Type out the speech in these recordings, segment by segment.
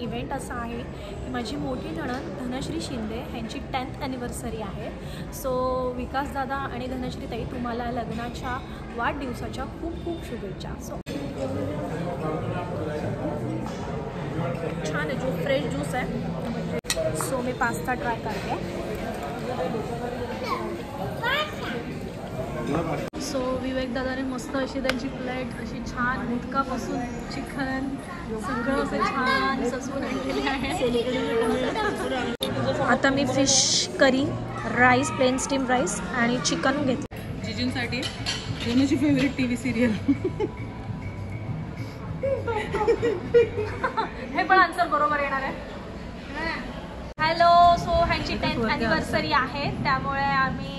Event असा आहे की माझी मोठी नणंद धनश्री शिंदे यांची 10th ॲनिव्हर्सरी आहे. सो विकास दादा आणि धनश्री ताई तुम्हाला लग्नाच्या वाढदिवसाच्या खूप खूप शुभेच्छा. सो छान आहे, जो फ्रेश ज्यूस आहे. सो मी पास्ता ट्राय करते. सो विवेक दादाने मस्त अशी त्यांची प्लेट अशी छान मुटकापासून चिकन सगळं असं छान सजवून आणलेली आहे. आता मी fish curry, rice, plain steam rice आणि चिकन घेतलं. जिजूंसाठी जिजूची फेवरेट टीव्ही सिरियल. हे पण आन्सर बरोबर येणार आहे. हॅलो. सो ह्यांची 10th ॲनिव्हर्सरी आहे, त्यामुळे आम्ही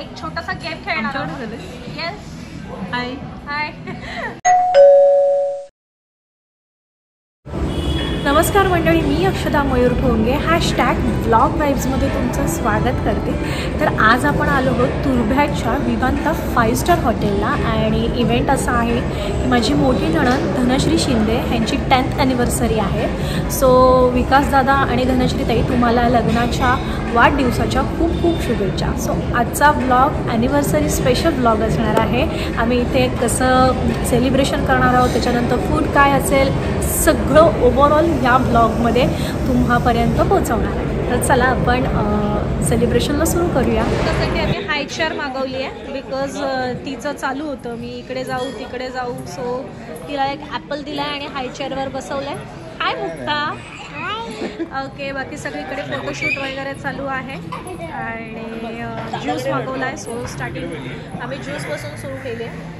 एक छोटासा गेम खेळणार आहोत. येस. हाय हाय. नमस्कार मंडळी, मी अक्षदा मयूर ठोंगे #व्लॉग वाइब्समध्ये तुमचं स्वागत करते. तर आज आपण आलो आहोत तुर्भ्याच्या विवांता 5 स्टार हॉटेलला आणि इव्हेंट असा आहे की माझी मोठी नणंद धनश्री शिंदे यांची 10th ॲनिव्हर्सरी आहे. सो विकास दादा आणि धनश्री ताई तुम्हाला लग्नाच्या वाढदिवसाच्या खूप खूप शुभेच्छा. सो आजचा व्लॉग ॲनिव्हर्सरी स्पेशल व्लॉग असणार आहे. आम्ही इथे कसं सेलिब्रेशन करणार आहोत, त्याच्यानंतर फूड काय असेल, सगळं ओव्हरऑल ह्या ब्लॉगमध्ये तुम्हापर्यंत पोहोचवणार आहे. तर चला आपण सेलिब्रेशनला सुरू करूया. त्यासाठी आम्ही हाय चेअर मागवली आहे बिकॉज तिचं चालू होतं मी इकडे जाऊ तिकडे जाऊ. सो तिला एक ॲपल दिला आहे आणि हाय चेअरवर बसवलं आहे. हाय मुक्ता. ओके. बाकी सगळीकडे फोटोशूट वगैरे चालू आहे आणि ज्यूस मागवला आहे. सो स्टार्टिंग आम्ही ज्यूसपासून सुरू केली आहे.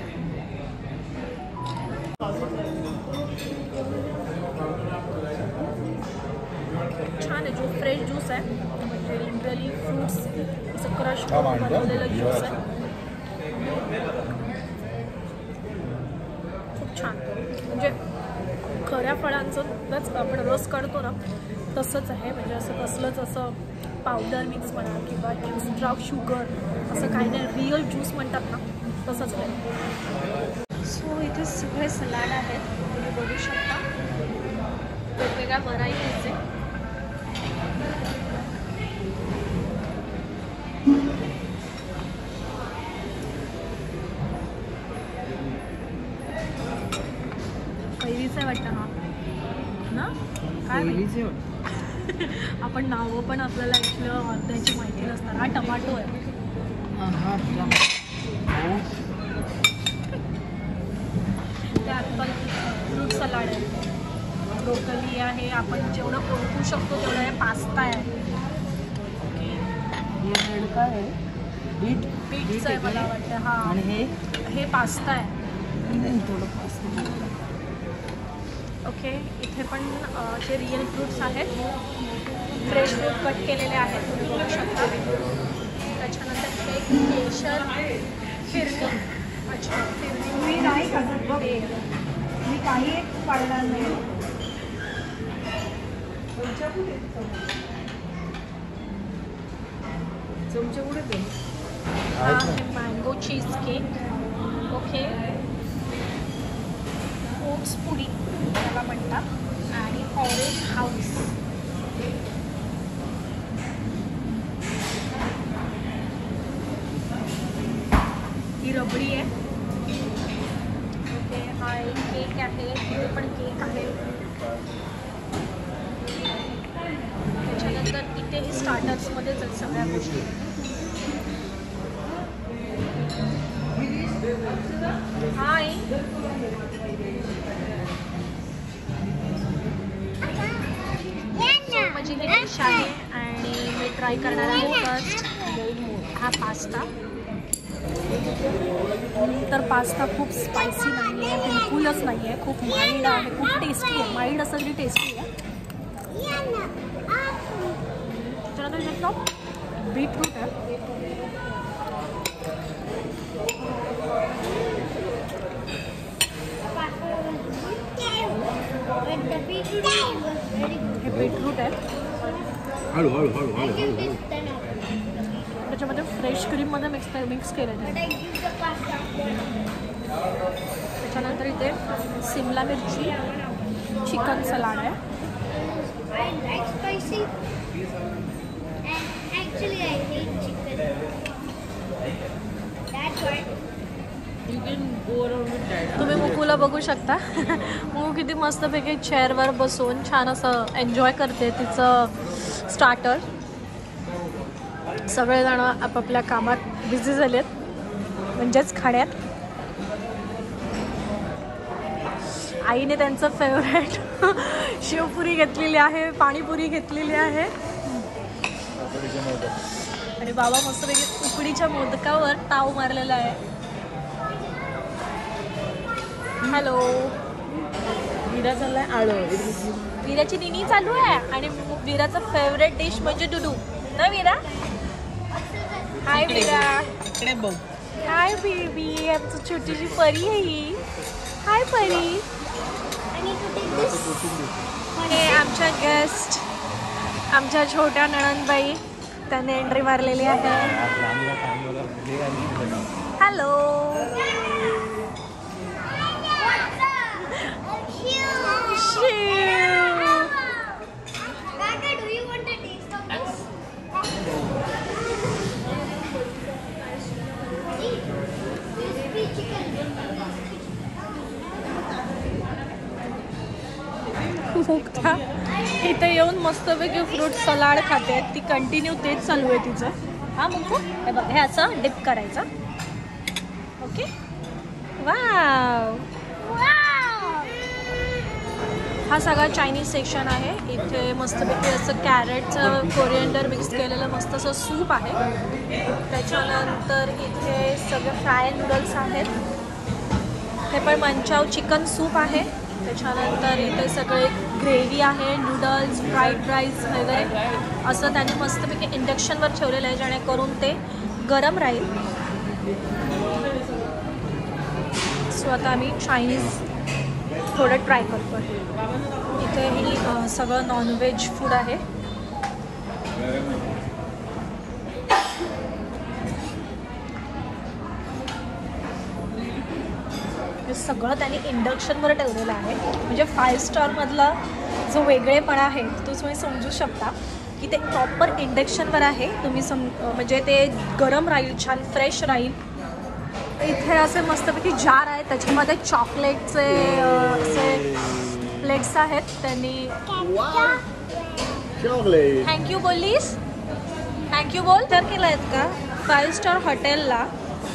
छान आहे, जो फ्रेश ज्यूस आहे, म्हणजे लिटरली फ्रूट्स असं क्रश करून बनवलेलं ज्यूस आहे. खूप छान, म्हणजे खऱ्या फळांचंच आपण रस काढतो ना तसंच आहे. म्हणजे असं कसलंच असं पावडर मिक्स म्हणा किंवा एक्स्ट्रा शुगर असं काही नाही, रिअल ज्यूस म्हणतात ना तसंच आहे. सो इथे सगळे सलाड आहेत, तुम्ही बघू शकता. वेगवेगळ्या व्हरायटीचे. कैरीचं आहे वाटतं हा ना, काय आपण नावं पण आपल्याला इथलं अर्ध्याची माहिती नसतात. हा टमाटो आहे. ते ॲपल फ्रूट सलाड आहे, ब्रोकली आहे, आपण जेवढं ओळखू शकतो तेवढं आहे. पास्ता आहे. ओके. काय आहे? बीटचं आहे मला वाटतं. हा. आणि हे पास्ता आहे. थोडं पास्ता. ओके. इथे पण जे रिअल फ्रूट्स आहेत, फ्रेश फ्रूट कट केलेले आहेत, तुम्ही बघू शकता. त्याच्यानंतर केक, केशर, फिरणी. अच्छा, फिरणी मी नाही करत बघ, मी काही एक पाळणार नाही. चमचे कुठे ते? हा आहे mango cheese cake. Okay. Oats पुडी त्याला म्हणतात आणि ऑरेंज हाऊस. ही रबडी आहे. ओके. हा एक केक आहे, इथे पण केक आहे. त्याच्यानंतर इथेही स्टार्टर्समध्येच आहेत सगळ्या गोष्टी. हाय. माझी ही डिश आहे आणि मी ट्राय करणार आहे फर्स्ट हा पास्ता. तर पास्ता खूप स्पायसी नाही आहे, बिलकुलच नाही आहे, खूप माइल्ड आहे, खूप टेस्टी आहे. माइल्ड असं तरी टेस्टी आहे. त्याच्यानंतर शकतो बीटरूट आहे. हे बीटरूट आहे. त्याच्यामध्ये फ्रेश क्रीममध्ये मिक्स केलेलं आहे. त्याच्यानंतर इथे शिमला मिरची चिकन सलाड आहे. मुगूला बघू शकता. मुगू किती मस्तपैकी चेअरवर बसून छान असं एन्जॉय करते तिचं स्टार्टर. सगळेजण आपापल्या कामात बिझी झालेत, म्हणजेच खाण्यात. आईने त्यांचं फेवरेट शेवपुरी घेतलेली आहे, पाणीपुरी घेतलेली आहे आणि बाबा मस्तपैकी उकडीच्या मोदकावर ताव मारलेला आहे. हॅलो. विरा चाललाय आळं. विराची निनी चालू आहे आणि विराचा फेवरेट डिश म्हणजे डुडू ना विरा. हाय विरा. इकडे बघ. Hi baby. आमची छोटीशी परी आहे ही. हाय परी. हे आमच्या गेस्ट, आमच्या छोट्या नणंदबाई, त्याने एंट्री मारलेली आहे. हॅलो. मुक्ता इथे येऊन मस्तपैकी फ्रूट सलाड खाते. ती कंटिन्यू तेच चालू आहे तिचं. हा मुक्ता, हे बघ, हे असं डिप करायचं. ओके. वाव. हा सगळा चायनीज सेक्शन आहे. इथे मस्तपैकी असं कॅरेटचं कोरिएंडर मिक्स केलेलं मस्त असं सूप आहे. त्याच्यानंतर इथे सगळे फ्राय नूडल्स आहेत. हे पण मंचाव चिकन सूप आहे. त्याच्यानंतर इथे सगळे ग्रेव्ही आहे, नूडल्स, फ्राईड राईस वगैरे असं त्याने मस्तपैकी इंडक्शनवर ठेवलेलं आहे, जेणेकरून ते गरम राहील. सो आता आम्ही चायनीज थोडं ट्राय करतो. इथे ही सगळं नॉनव्हेज फूड आहे. हे सगळं त्यांनी इंडक्शनवर ठेवलेलं आहे. म्हणजे 5 स्टारमधला जो वेगळेपणा आहे तो तुम्ही समजू शकता की ते प्रॉपर इंडक्शनवर आहे. तुम्ही म्हणजे ते गरम राहील, छान फ्रेश राहील. इथे असे मस्तपैकी जार आहेत, त्याच्यामध्ये चॉकलेटचे असे प्लेट्स आहेत. त्यांनी थँक्यू बोललीस, थँक्यू बोल तर केलं आहेत का. 5 स्टार हॉटेलला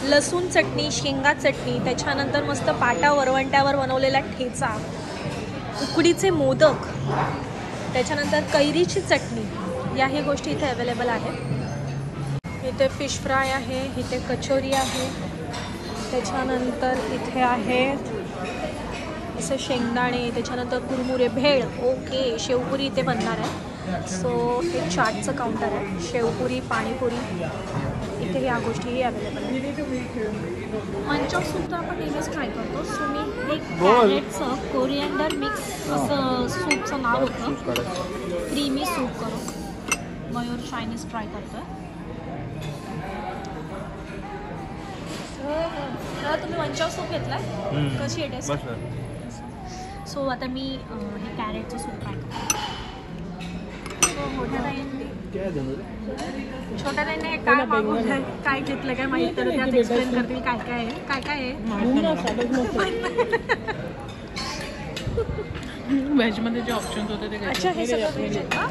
लसूण चटणी, शेंगा चटणी, त्याच्यानंतर मस्त पाटा वरवंट्यावर बनवलेला ठेचा, उकडीचे मोदक, त्याच्यानंतर कैरीची चटणी, याही गोष्टी इथे अवेलेबल आहेत. इथे फिश फ्राय आहे, इथे कचोरी आहे, त्याच्यानंतर इथे आहे असे शेंगदाणे, त्याच्यानंतर कुरमुरे, भेळ. ओके. शेवपुरी इथे बनणार आहे. सो हे चाटचं काउंटर आहे. शेवपुरी, पाणीपुरी, इथे ह्या गोष्टीही अवेलेबल आहेत. मंचाव सूप तर आपण नेहमीच ट्राय करतो. सो मी हे कॅरेटचं कोरिएंडर मिक्स असं सूपचं नाव होतं, क्रीमी सूप करून मयूर चायनीज ट्राय करतो आहे. तुम्ही मंचाव सूप घेतला आहे, कशी आहे टेस्ट. सो आता मी हे कॅरेटचं सूप ट्राय करतो. छोट्या ताईने काय मागवलं, काय घेतलं काय माहिती, तर त्यात एक्सप्लेन करतील काय काय आहे. काय काय आहे व्हेज मध्ये जे ऑप्शन्स होते ते. अच्छा, हे सगळं व्हेज आहे का.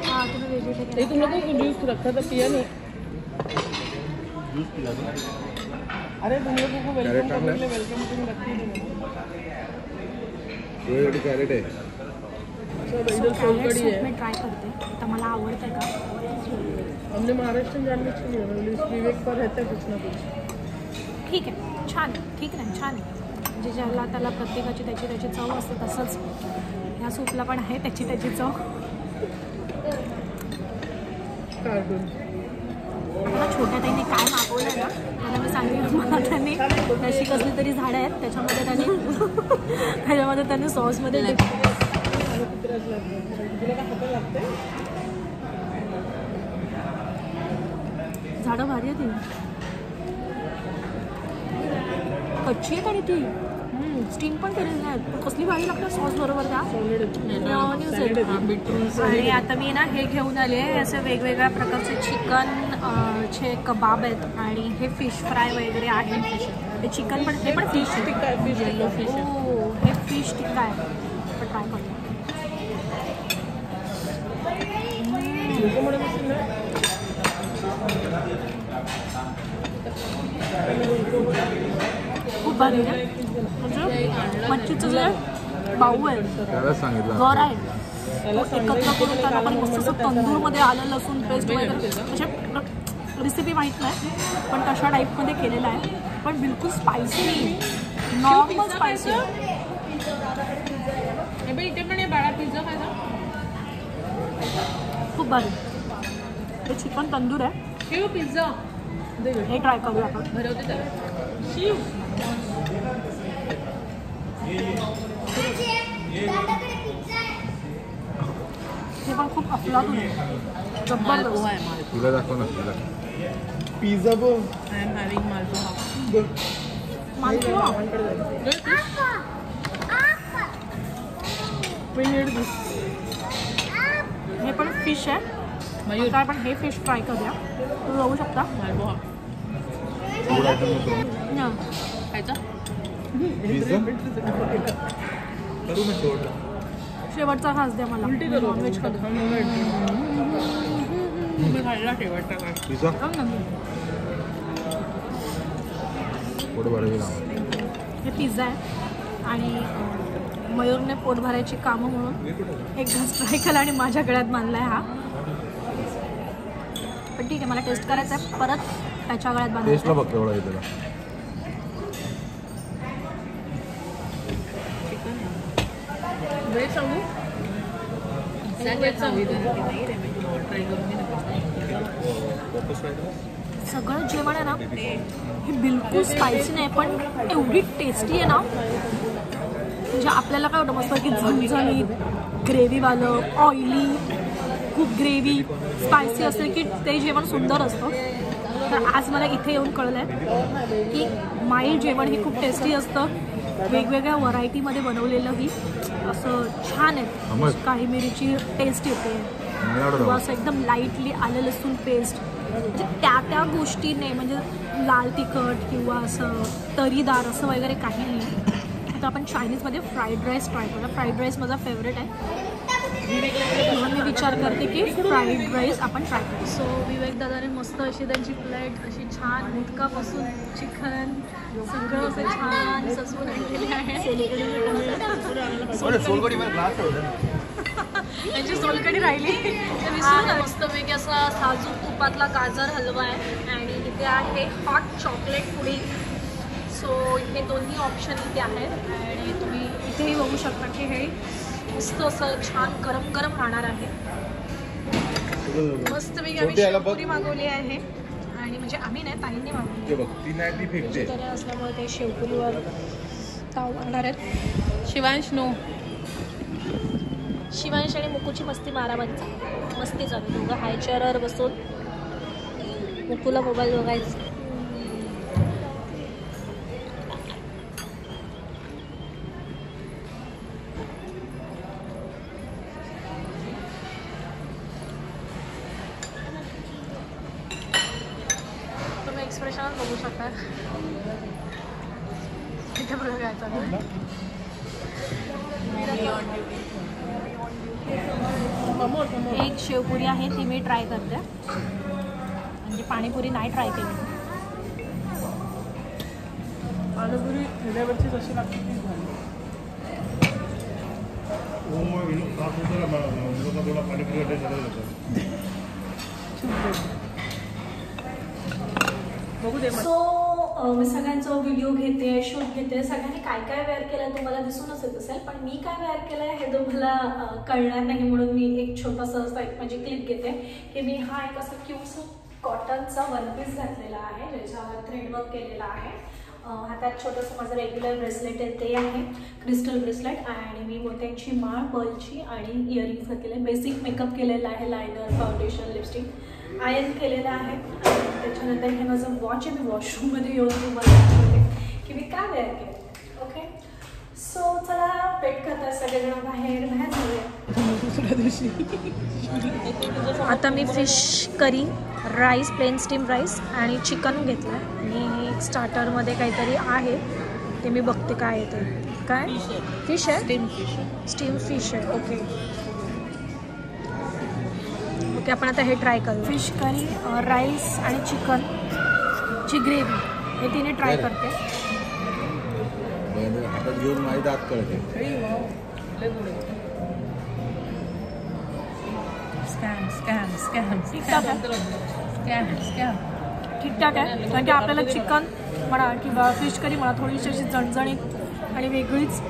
हां, तुम्ही व्हेजिटेरियन. तुम लोग को जूस रखा था, पिया नहीं. अरे तुम लोगों को वेलकम करने के लिए वेलकम ड्रिंक रखी थी. ये कैरेट है. मैं ट्राय करते. तर मला आवडतं का. हमने महाराष्ट्र जानने चाहिए, विवेक पर रहता है कुछ ना कुछ. ठीक आहे, छान आहे, ठीक आहे, छान आहे. म्हणजे ज्याला त्याला प्रत्येकाची त्याची चव असते, तसंच ह्या सूपला पण आहे त्याची चव. मला छोट्या ताईने काय मागवलं ना, त्याला मी सांगितलं, मला त्यांनी अशी कसली तरी झाडं आहेत, त्याच्यामध्ये त्यांनी सॉसमध्ये झाडं भारी आहेत. कच्ची आहेत आणि ती स्टीम पण केलेली आहेत. कसली भारी लागतं सॉस बरोबर त्या. आणि आता मी ना हे घेऊन आले आहे, असे वेगवेगळ्या प्रकारचे चिकन चे कबाब आहेत आणि हे फिश फ्राय वगैरे आहे. हे चिकन पण, हे पण फिश टिक्का आहे, फिश येलो फिश आहे. हो, हे फिश टिक्का आहे. आपण ट्राय करूया. खूप भारी आहे. म्हणजे मच्छीचं जे बाऊ आहे, घर आहे, एकत्र करून त्याला आपण मस्त असं तंदूरमध्ये आलं लसूण पेस्ट वगैरे, म्हणजे रेसिपी माहीत नाही पण तशा टाईपमध्ये केलेलं आहे. पण बिलकुल स्पायसी नाही, नॉर्मल स्पायसी. इथे पण बाळा पिझ्झा खायचा खूप भारी. हे चिकन तंदूर आहे. शिव पिझ्झा हे ट्राय करूया आपण. भरवते त्याला. शिव हे पण खूप अफलातून आहे, जबरदस्त. तुला दाखव ना पिझ्झा बघ. I am having malpua. मालपोहा हे पण फिश आहे. आता आपण हे फिश फ्राय करूया. तुम्ही बघू शकता. मालपोहा खायचा. शेवटचा खास द्या मला. नॉनव्हेज खातो. मी खायला शेवटचा खास. हे पिझ्झा आहे आणि मयूरने पोट भरायची कामं म्हणून एक घास फ्राय केला आणि माझ्या गळ्यात बांधला आहे हा. पण ठीक आहे, मला टेस्ट करायचा आहे, परत त्याच्या गळ्यात बांधायचं. व्हेज सांगू. सगळं जेवण आहे ना हे बिलकुल स्पायसी नाही पण एवढी टेस्टी आहे ना. म्हणजे आपल्याला काय होतं मस्त की झणझणीत ग्रेव्हीवालं, ऑइली, खूप ग्रेव्ही स्पायसी असेल की ते जेवण सुंदर असतं. तर आज मला इथे येऊन कळलं आहे की माईल्ड जेवण हे खूप टेस्टी असतं. वेगवेगळ्या व्हरायटीमध्ये बनवलेलंही असं छान आहे. काही मिरीची टेस्ट येते किंवा असं एकदम लाईटली आलं लसूण पेस्ट, म्हणजे त्या गोष्टीने, म्हणजे लाल तिखट किंवा असं तरीदार असं वगैरे काही नाही. आता आपण चायनीजमध्ये फ्राईड राईस ट्राय करूया. फ्राईड राईस माझा फेवरेट आहे म्हणून मी विचार करते की फ्राईड राईस आपण ट्राय करू. सो विवेक दादाने मस्त अशी त्यांची प्लेट अशी छान मुटकापासून चिकन सगळं असं छान सजवून आणलेली आहे. त्यांची सोलकडी राहिली. मस्तपैकी असा साजूक तुपातला गाजर हलवा आहे आणि इथे आहे हॉट चॉकलेट पुडिंग. सो इथे दोन्ही ऑप्शन इथे आहेत आणि तुम्ही इथेही बघू शकता की हे मस्त असं छान गरम गरम राहणार आहे. मस्तपैकी आम्ही शेवपुरी मागवली आहे आणि म्हणजे आम्ही नाही, ताईंनी मागवली असल्यामुळे ते शेवपुरीवर ताव मारणार आहेत. शिवांश नो. शिवांश आणि मुकूची मस्ती मारामारीचा मस्ती चालू. दोघं हाय चेअरवर बसून मुकूला मोबाईल बघायचं. तुम्ही एक्सप्रेशनच बघू शकता. इथे बघा काय चालू आहे. एक शेवपुरी आहे ती मी ट्राय करते, म्हणजे पाणीपुरी नाही ट्राय केली. पाणीपुरी खेड्यावरची जशी लागते ती झाली. बघू दे. सो मी सगळ्यांचा व्हिडिओ घेते, शूट घेते. सगळ्यांनी काय काय वेअर केलं तुम्हाला दिसूनच येत असेल, पण मी काय वेअर केलं आहे हे तुम्हाला कळणार नाही म्हणून मी एक छोटासा असं एक म्हणजे क्लिप घेते की मी हा एक असा क्यूटसा कॉटनचा वन पीस घातलेला आहे ज्याच्यावर थ्रेडवर्क केलेला आहे. हातात छोटंसं माझं रेग्युलर ब्रेसलेट आहे ते आहे क्रिस्टल ब्रेसलेट आणि मी मोत्यांची माळ, पर्लची आणि इयरिंग्स घातलेले. बेसिक मेकअप केलेला आहे, लायनर, फाउंडेशन, लिपस्टिक आयन केलेलं आहे. त्याच्यानंतर हे माझं वॉच आहे. मी वॉशरूममध्ये येऊन तुम्हाला दाखवते की मी काय वेअर केलं. ओके, सो चला पेट करतात सगळेजण बाहेर जाऊया. दुसऱ्या दिवशी आता मी fish curry, rice, plain steam rice आणि चिकन घेतलं आणि एक स्टार्टरमध्ये काहीतरी आहे ते मी बघते काय आहे ते. काय फिश आहे? स्टीम फिश आहे. ओके ओके, आपण आता हे ट्राय करू. फिश करी, राईस आणि चिकनची ग्रेव्ही हे तिने ट्राय करते. हातात घेऊन माझी दात कळते. ठीकठाक आहे, कारण की आपल्याला चिकन म्हणा किंवा फिश करी म्हणा थोडीशी अशी जणजणीत आणि वेगळीच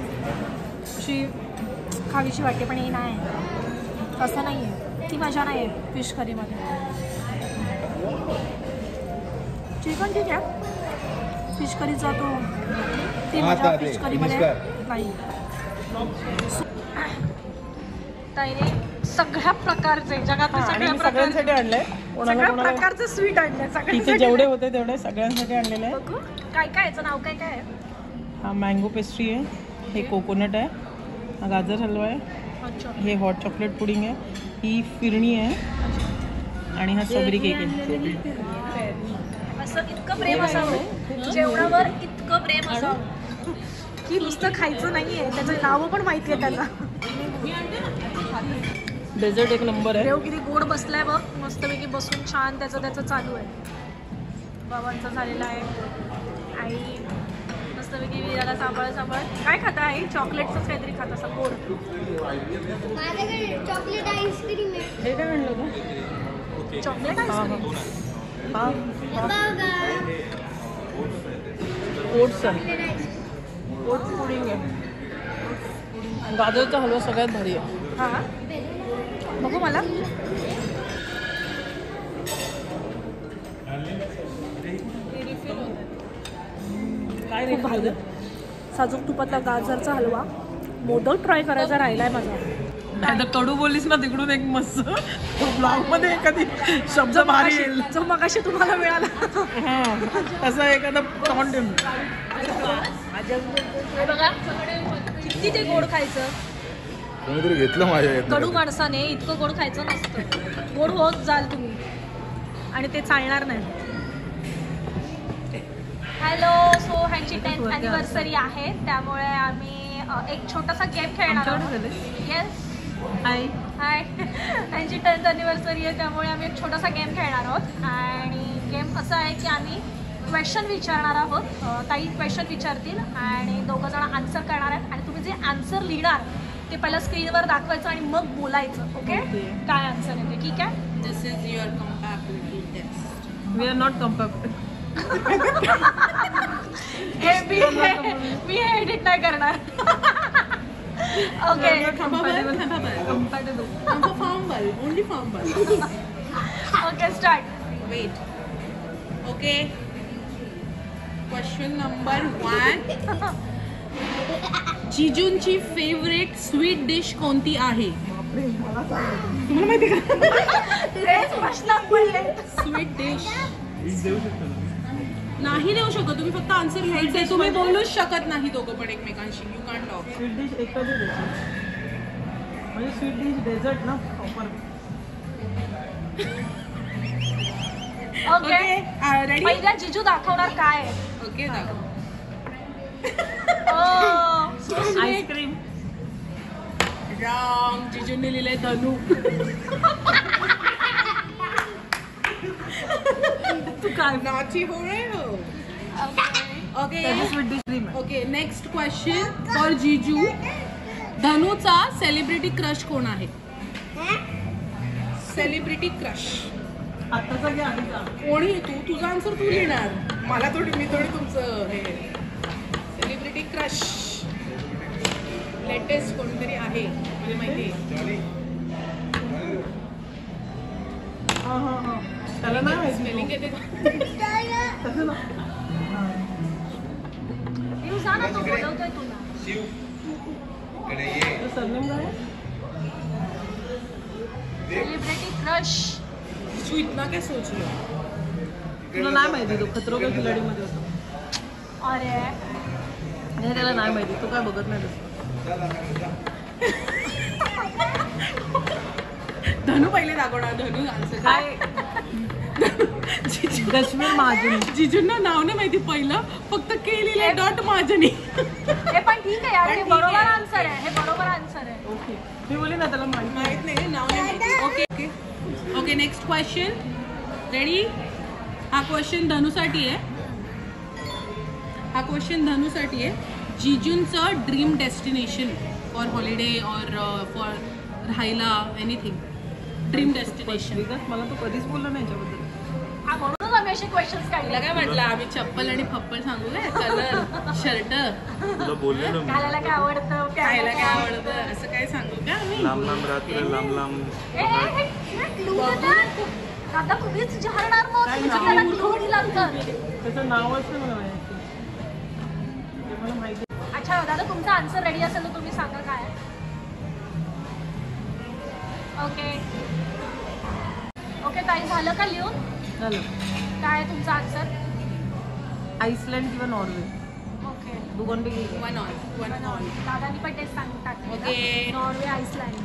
अशी खावीशी वाटते, पण हे नाही असं नाही आहे, ती मजा नाही आहे फिश करीमध्ये. चिकन ठीक आहे, फिश करीचा तो ती मजा फिश करीमध्ये नाही. ताईने सगळ्या प्रकारचे जगातले सगळ्या प्रकारचे स्वीट आणले. तिथे जेवढे होते तेवढे सगळ्यांसाठी आणलेले आहे. काय काय याचं नाव काय काय आहे? हा मँगो पेस्ट्री आहे, हे कोकोनट आहे, हा गाजर हलवा आहे, हे हॉट चॉकलेट पुडिंग आहे, ही फिरणी आहे आणि हा सबरी केक आहे. असं इतकं प्रेम असावं जेवणावर, इतकं प्रेम असावं की नुसतं खायचं नाहीये, त्याचं नावं पण माहिती आहे त्याला. डेझर्ट एक नंबर आहे. देव किती गोड बसलाय बघ, मस्तपैकी बसून छान त्याचं चालू आहे. बाबांचं झालेलं आहे, आई मस्तपैकी विराला सांभाळ. काय खाता आई? चॉकलेटचंच काहीतरी खात असं गोड. चॉकलेट आईस्क्रीम आहे. हे काय आणलं होतं? Chocolate ice cream. ओट्स आहे, ओट्स पुडिंग आहे, गाजरचा हलवा सगळ्यात भारी आहे. हां बघू मला. काय खूप भारी साजूक तुपातला गाजरचा हलवा. मोदक ट्राय करायचा राहिलाय माझा. नाही तर कडू बोललीस ना तिकडून एक मस्त ब्लॉग मध्ये एखादी शब्द भारी येईल जो मगाशी तुम्हाला मिळाला. असं एखादा तोंड बघा किती ते गोड खायचं. कोणीतरी घेतलं माझ्या कडू माणसाने इतकं गोड खायचं नसतं. गोड होत जाल तुम्ही आणि ते चालणार नाही. हॅलो, सो ह्यांची 10th अॅनिव्हर्सरी आहे, त्यामुळे आम्ही एक छोटासा गेम खेळणार आहोत. येस हाय हाय. ह्यांची 10th अॅनिव्हर्सरी आहे, त्यामुळे आम्ही एक छोटासा गेम खेळणार आहोत. आणि गेम असा आहे की आम्ही क्वेश्चन विचारणार आहोत. ताई क्वेश्चन विचारतील आणि दोघं जण आन्सर करणार आहेत आणि तुम्ही जे आन्सर लिहिणार ते पहिलं स्क्रीनवर दाखवायचं आणि मग बोलायचं. ओके, काय आन्सर आहे ते. ठीक आहे. This is your compatibility test. We are not compatibility. मी हे एडिट नाही करणार. Okay okay start. Wait. Okay, question number 1. जिजूंची फेवरेट स्वीट डिश कोणती आहे? तुम्हाला माहिती का? स्वीट डिश नाही देऊ शकत तुम्ही, फक्त आन्सर लिहायचं. तुम्ही बोलूच शकत नाही दोघं पण एकमेकांशी. You can talk. Sweet dish एकच म्हणजे स्वीट डिश डेझर्ट ना प्रॉपर. Okay ready. पहिला जिजू दाखवणार काय. ओके दाखव. आईस्क्रीम. रॉंग. जिजूंनी लिहिलंय धनू. तू काय नाची हो रहे हो. Okay okay, next question for जीजू. धनूचा सेलिब्रिटी क्रश कोण आहे? सेलिब्रिटी क्रश आताचा घ्या. कोणी? तू तुझा आन्सर तू लिहिणार. मला थोडी, मी थोडी तुमचं हे. सेलिब्रिटी क्रश लेटेस्ट कोणतरी आहे मला माहिती आहे. त्याला नाही स्पेलिंग येते का? Celebrity crush. तू इतना काय सोचलो? तुला नाही माहिती तो खतरों के खिलाडी मध्ये होता. अरे हे त्याला नाही माहिती, तू काय बघत नाही तसं. धनू पहिले दाखवणार. धनू आन्सर काय? दशमीर महाजनी. जिजूंना नाव नाही माहिती पहिलं, फक्त केलेलं डॉट महाजनी. हे पण ठीक आहे यार, हे बरोबर आन्सर आहे, हे बरोबर आन्सर आहे. ओके, मी बोलली ना त्याला माहित नाही, नाव नाही माहिती. Okay okay okay, next question. Ready? हा क्वेश्चन धनूसाठी आहे. हा क्वेश्चन धनूसाठी आहे. जिजूंचं ड्रीम डेस्टिनेशन फॉर हॉलिडे और फॉर राहायला, एनिथिंग. Dream destination. मला तो कधीच बोलला नाही याच्याबद्दल. हा म्हणूनच आम्ही असे क्वेश्चन्स काढले. काय म्हटलं आम्ही? चप्पल आणि फप्पल सांगू काय? कलर, शर्ट, तुला बोललेलो मी. घालायला काय आवडतं, खायला काय आवडतं, असं काय सांगू का आम्ही? लांब लांब रात्र, लांब लांब. आता तुम्हीच जाहरणार मग. त्याचं नावच नाही मला माहिती. अच्छा दादा, तुमचा आन्सर रेडी असेल तर तुम्ही सांगा काय. ओके ओके, काही झालं का लिहून? झालं. काय आहे तुमचा आन्सर? आईसलँड किंवा नॉर्वे. ओके, दोघांपैकी वन ऑन. दादानी पण टेस्ट सांगतात. ओके. Norway, Iceland.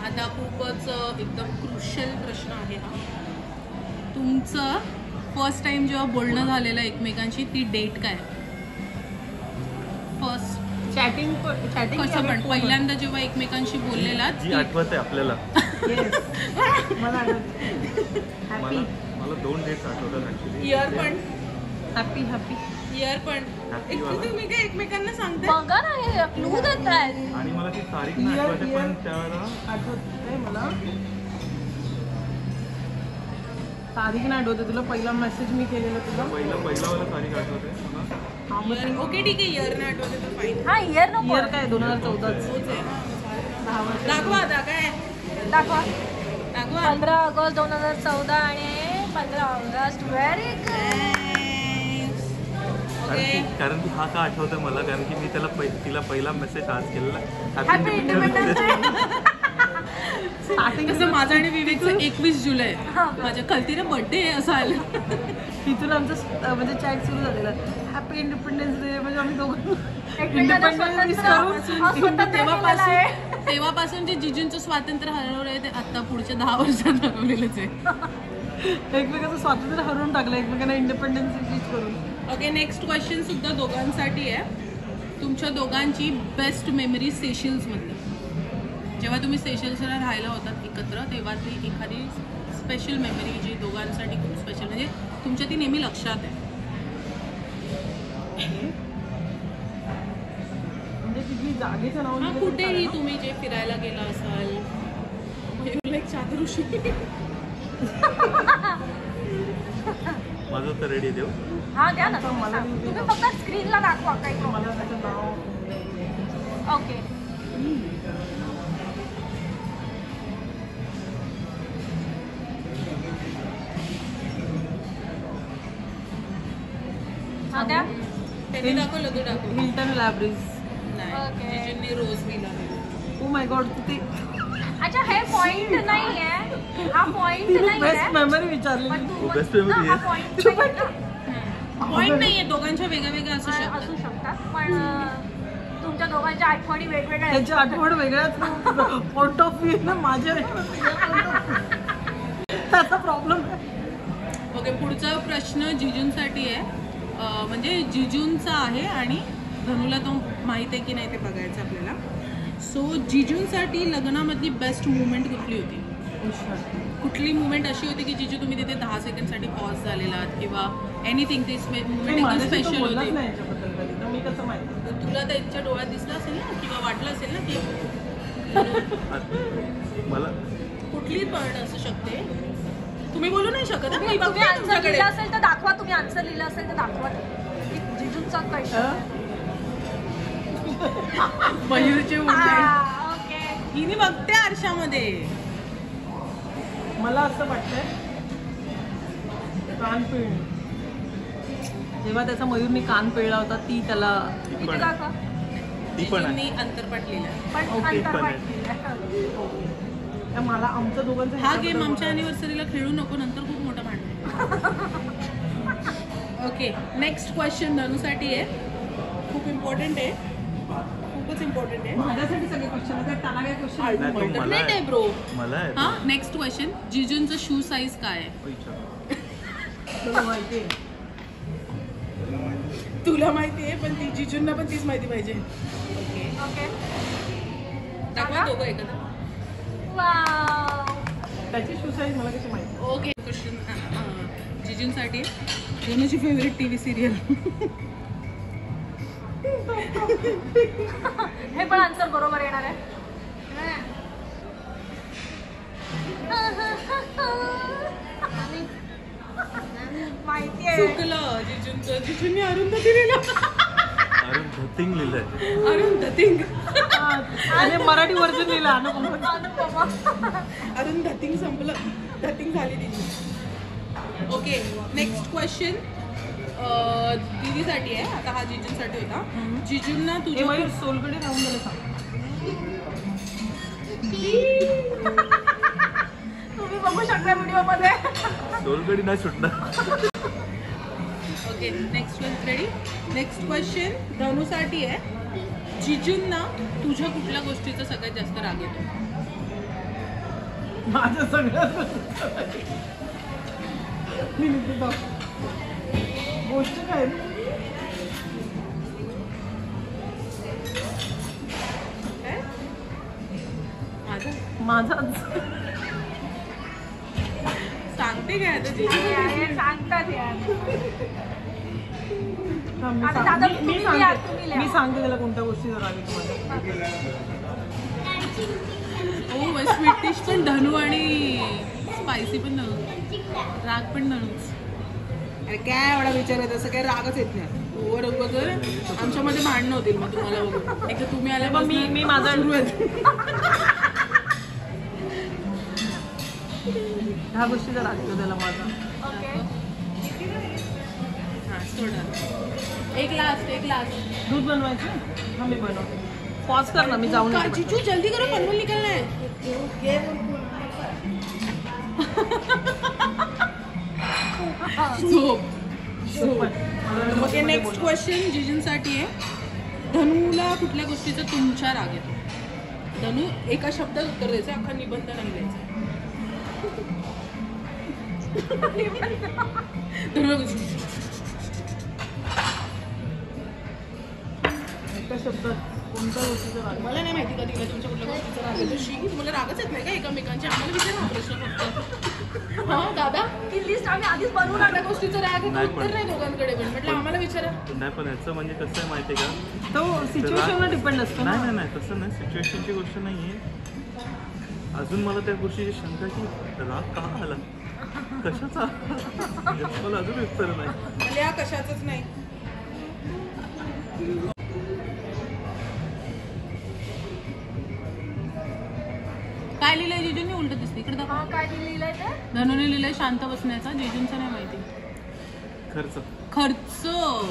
आता खूपच एकदम क्रुशियल प्रश्न आहे हा. तुमचं फर्स्ट टाइम जेव्हा बोलणं झालेलं एकमेकांशी, ती डेट काय? फर्स्ट चॅटिंग कसं पण पहिल्यांदा जेव्हा एकमेकांशी बोललेला, जी आठवत आहे आपल्याला. मला मला 2 डेट्स आठवतात ऍक्च्युली. इयर पण हॅपी इयर पण तुम्ही काय एकमेकांना सांगता? बघा ना, हे क्लू देत आहेत. आणि मला ती तारीख नाही आठवते, पण त्यावेळेला आठवत नाही मला. तारीख नाही आठवते. तुला पहिला मेसेज मी केलेला तुला पहिला वाला तारीख आठवते मला. ओके ठीक आहे, इयर नाही आठवते तर फाईन. हा, इयर नको. इयर काय 2014. दाखवा काय दाखवा. दाखवा. 15 ऑगस्ट 2014 आणि 15 ऑगस्ट. Very good. कारण की हा का आठवतं मला, कारण की मी तिला पहिला मेसेज आज केलेला. Happy independence day. तसं माझा आणि विवेकचं 21 जुलै माझ्या कल्तीने बर्थडे असं आलं. तिथून आमचं म्हणजे चॅट सुरू झालेलं. Happy independence day. म्हणजे आम्ही दोघं तेव्हापासून जे जिजूंचं स्वातंत्र्य हरवलं आहे ते आता पुढच्या 10 वर्षात हरवलेलंच आहे. एकमेकांचं स्वातंत्र्य हरवून टाकलं, एकमेकांना इंडिपेंडन्स टीच करून. ओके, नेक्स्ट क्वेश्चन सुद्धा दोघांसाठी आहे. तुमच्या दोघांची बेस्ट मेमरी सेशल्समधली. जेव्हा तुम्ही सेशल्सला राहायला होतात एकत्र, तेव्हा ती एखादी स्पेशल मेमरी जी दोघांसाठी खूप स्पेशल, म्हणजे तुमच्या ती नेहमी लक्षात आहे. म्हणजे तिथली जागेचं नाव कुठेही तुम्ही जे फिरायला गेला असाल. चादृशी माझं तर रेडी देऊ. हा द्या ना, तुम्ही फक्त स्क्रीनला दाखवा काही प्रॉब्लेम. ओके, हा द्या. त्यांनी दाखवलं, तू दाखव. हिल्टन लॅब्रिज. नाही, रोज विला. ओ माय गॉड, किती. अच्छा, हे पॉइंट नाही आहे, हा पॉइंट नाही आहे. बेस्ट मेमरी विचारली. बेस्ट मेमरी आहे. पॉइंट नाहीये, दोघांच्या वेगळ्या वेगळ्या असू शकतात. पण तुमच्या दोघांच्या आठवणी वेगवेगळ्या. त्याची आठवण वेगळ्याच पॉइंट ऑफ व्ह्यू ना, माझ्या त्याचा प्रॉब्लेम आहे. ओके, पुढचा प्रश्न जिजूंसाठी आहे. म्हणजे जिजूंचा आहे आणि धनूला तो माहित आहे की नाही ते बघायचं आपल्याला. सो जिजूंसाठी लग्नामधली बेस्ट मुवमेंट कुठली होती? कुठली मुवमेंट अशी होती की जिजू तुम्ही तिथे 10 सेकंडसाठी पॉज झालेला किंवा एनिथिंग, ते मुवमेंट स्पेशल होती? तुला त्यांच्या डोळ्यात दिसलं असेल ना किंवा वाटलं असेल ना की मला कुठली पण असू शकते. तुम्ही बोलू नाही शकत. तुम्ही आन्सर लिहिलं असेल तर दाखवा. तुम्ही आन्सर लिहिलं असेल तर दाखवा. जिजूंचा क्वेश्चन. मयूरची ओके, हिने बघते आरशामध्ये. मला असं वाटतंय कान पिळणे. जेव्हा त्याचा मयूरने कान पिळला होता, ती त्याला दाखवा. अंतरपाठ लिहिला. पण अंतरपाठ लिहिला. मला आमच्या दोघांचा हा गेम आमच्या अॅनिव्हर्सरीला खेळू नको, नंतर खूप मोठा भांडण. ओके, नेक्स्ट क्वेश्चन धनूसाठी आहे. खूप इम्पॉर्टंट आहे, खूपच इम्पॉर्टंट आहे. माझ्यासाठी सगळे क्वेश्चन आहेत, त्याला काय क्वेश्चन अल्टरनेट आहे ब्रो. मला आहे हा नेक्स्ट क्वेश्चन, जिजूंचं शू साईज काय आहे? तुला माहिती आहे? तुला माहिती आहे पण ती जिजूंना पण तीच माहिती पाहिजे. Okay okay. दाखवा दोघं एकत्र. त्याची शू साईज मला कशी माहिती? Okay question जिजूंसाठी धनुची favourite TV serial. हे पण आन्सर बरोबर येणार आहे. माहिती आहे. चुकलं जिजूंचं. जिजूंनी अरुंधती लिहिलं. अरुंधती लिहिलंय. अरुंधती. आणि मराठी व्हर्जन लिहिलं अनुपमा. अरुंधती संपलं. धतिंग झाली तिची. ओके नेक्स्ट क्वेश्चन दीदीसाठी आहे. आता हा जिजूंसाठी होता. जिजूंना तुझे मयूर सोलकडे राहून गेलं सांग. तुम्ही बघू शकता व्हिडिओ मध्ये. सोलकडी नाही सुटणार. Okay next ready. Next question धनुसाठी आहे. जिजूंना तुझ्या कुठल्या गोष्टीचा सगळ्यात जास्त राग येतो? माझ्या सगळ्याच गोष्ट काय माझा सांगते काय आता जिजू? सांगतात यार. मी सांगते त्याला कोणत्या गोष्टीचा राग येतो माझा. हो स्वीट डिश पण धनू आणि स्पायसी पण धनू, राग पण धनूच. अरे काय एवढा विचार आहे, तसं काय रागच येत नाही. ओव्हर बघर आमच्यामध्ये भांडणं होतील मग तुम्हाला बघून. एक तर तुम्ही आल्या मग मी माझा सुरू आहे. ह्या गोष्टीचा राग येतो त्याला माझा. हां सोडा. एक लास्ट. दूध बनवायचं. हा मी बनवते. पॉज कर ना, मी जाऊन येते. जीजू जल्दी करो, पनवेल निकलना है. ओके नेक्स्ट क्वेश्चन जिजूंसाठी आहे. धनूला कुठल्या गोष्टीचा तुमच्या राग येतो? धनू एका शब्दात उत्तर द्यायचं, अख्खा निबंध नाही द्यायचा. एका शब्दात कोणत्या गोष्टीचा राग? मला नाही माहिती का तिला तुमच्या कुठल्या गोष्टीचा राग येतो. शी तुम्हाला रागच येत नाही का एकमेकांच्या? आम्हाला विचारा हा प्रश्न फक्त. हा दादा ती लिस्ट आम्ही आधीच बनवून कुठल्या गोष्टीचा राग येतो उत्तर नाही दोघांकडे पण. म्हटलं आम्हाला विचारा. नाही पण याचं म्हणजे कसं आहे माहिती आहे का, तो सिच्युएशनवर डिपेंड असतो ना. नाही तसं नाही. सिच्युएशनची गोष्ट नाही आहे. अजून मला त्या गोष्टीची शंका की राग का आला, कशाचा, मला अजून उत्तर नाही. म्हणजे हा कशाचंच नाही. काय लिहिलंय जिजूंनी? उलट दिसते इकडे दाखवा. काय लिहिलंय ते? धनूने लिहिलंय शांत बसण्याचा. जिजूंचं नाही माहिती. खर्च.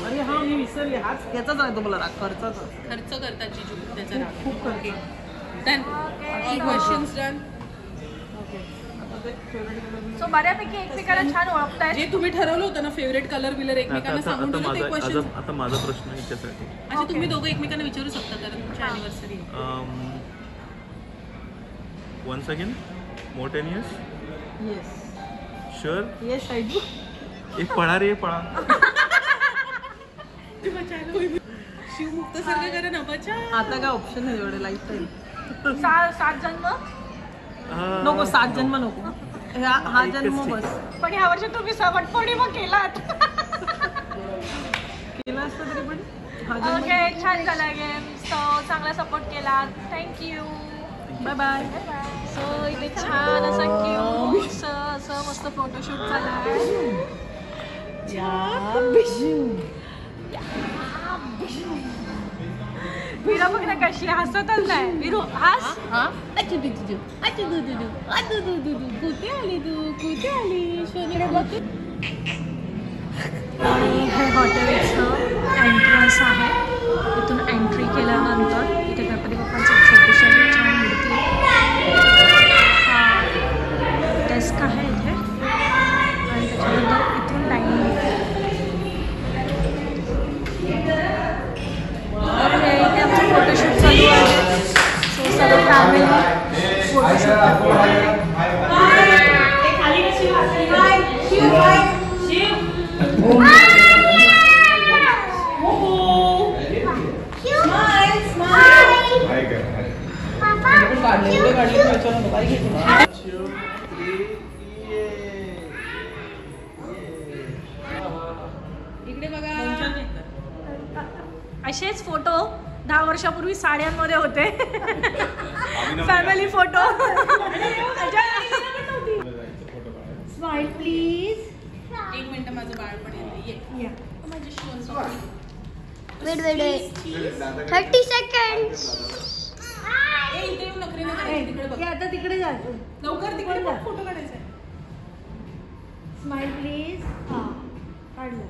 अरे हा मी विसरले. हाच याचाच आहे तुम्हाला राग, खर्चाचा. खर्च करतात जिजू त्याचा राग. खूप खर्च. डन. Questions done. सो बऱ्यापैकी एकमेकाला छान ओळखताय. जे तुम्ही ठरवलं होतं ना फेवरेट कलर बिलर एकमेकांना सांगून ठेवलं ते क्वेश्चन. आता माझा प्रश्न याच्यासाठी. अच्छा तुम्ही दोघं एकमेकांना विचारू शकता कारण तुमची अॅनिव्हर्सरी आहे. Once again, more 10 years? Yes. Sure? Yes, I do. एक पळा रे पळा. शिवमुक्त सारखं करा ना बचा. आता काय ऑप्शन आहे एवढे लाईफ टाईम? 7 जन्म नको, 7 जन्म नको. हा जन्म बस. पण ह्या वर्षी तुम्ही वटपौर्णिमा मग केलात. केला असतं तरी पण ओके छान झाला गेम. सो चांगला सपोर्ट केला. थँक्यू. Bye bye. सो इथे छान असा क्यूट असं मस्त फोटोशूट झाला आहे. विरा बघ ना कशी हसतच नाही. विरू हास. कुठे आली तू? कुठे आली? शोधकडे बघ. आणि हे हॉटेलचं एंट्रन्स आहे. इथून एंट्री केल्यानंतर इथे गणपती बाप्पांची छोटीशी छान मूर्ती आहे. डेस्क आहे इथे आणि त्याच्यानंतर इथून डायनिंग. पण काढले एवढे काढले तर विचारू नको, काही घेतलं नाही. इकडे बघा. असेच फोटो 10 वर्षापूर्वी साड्यांमध्ये होते. Family photo. Smile please. एक मिनिट माझं बाळ पण येते. ये माझ्याशी बोलतो. Wait. 30 seconds. ए, इथे येऊन नखरे नाही करायचे, तिकडे बघ. आता तिकडे जातो. लवकर तिकडे फोटो काढायचा आहे. Smile please. हा काढलं.